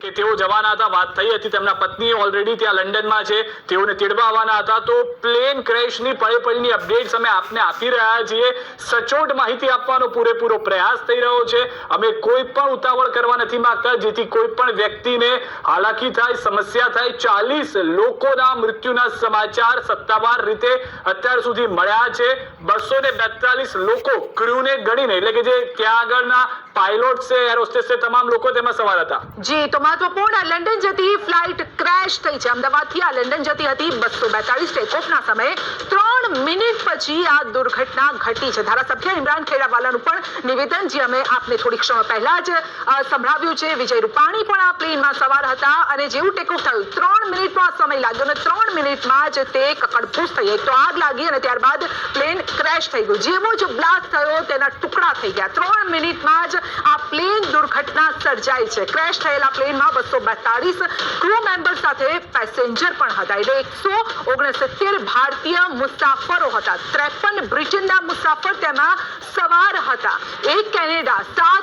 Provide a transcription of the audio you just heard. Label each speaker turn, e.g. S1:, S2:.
S1: કે તેઓ જવાના હતા, વાત થઈ હતી, તેમના પત્ની ઓલરેડી ત્યાં લંડનમાં છે, તેઓને તેડવા આવવાના હતા. તો પ્લેન ક્રેશની પળેપળની અપડેટ્સ અમે આપને આપી રહ્યા છીએ. સચોટ માહિતી આપવાનો પૂરેપૂરો પ્રયાસ થઈ રહ્યો છે. અમે કોઈ પણ ઉતાવળ કરવા નથી માંગતા, જેથી કોઈ પણ વ્યક્તિને હાલાકી થાય, સમસ્યા થાય. 40 લોકોના મૃત્યુના સમાચાર સત્તાવાર રીતે અત્યાર સુધી મળ્યા છે. 242 લોકો ક્રૂને ગણીને, એટલે કે જે ત્યાં આગળના પાયલોટ છે, એર હોસ્ટેસ છે, તમામ લોકો તેમાં સવાર હતા.
S2: જી, તો મહત્વપૂર્ણ લંડન જતી ફ્લાઇટ ક્રેશ થઈ છે. અમદાવાદથી આ લંડન જતી હતી. 242 ટેકઓફના સમયે 3 મિનિટ પછી આ દુર્ઘટના ઘટી છે. ધારાસભ્ય ઇમરાન ખેડાવાલાનું પણ નિવેદન જે અમે આપને થોડી ક્ષણો પહેલા જ સંભળાવ્યું છે. વિજય રૂપાણી પણ આ પ્લેનમાં સવાર હતા અને જેવું ટેકઓફ થયું 3 મિનિટનો આ સમય લાગ્યો અને 3 મિનિટમાં જ તે કકડભૂસ થઈ. એક તો આગ લાગી અને ત્યારબાદ પ્લેન ક્રેશ થઈ ગયું. જેવો જ બ્લાસ્ટ થયો તેના ટુકડા થઈ ગયા. 3 મિનિટમાં જ આ પ્લેન દુર્ઘટના સર્જાઈ છે. ક્રેશ થયેલા પ્લેનમાં 242 ક્રૂ મેમ્બર સાથે પેસેન્જર પણ હતા. એટલે 169 ભારતીય મુસાફરો હતા. 53 બ્રિટનના મુસાફર તેમાં સવાર હતા. 1 કેનેડા, 7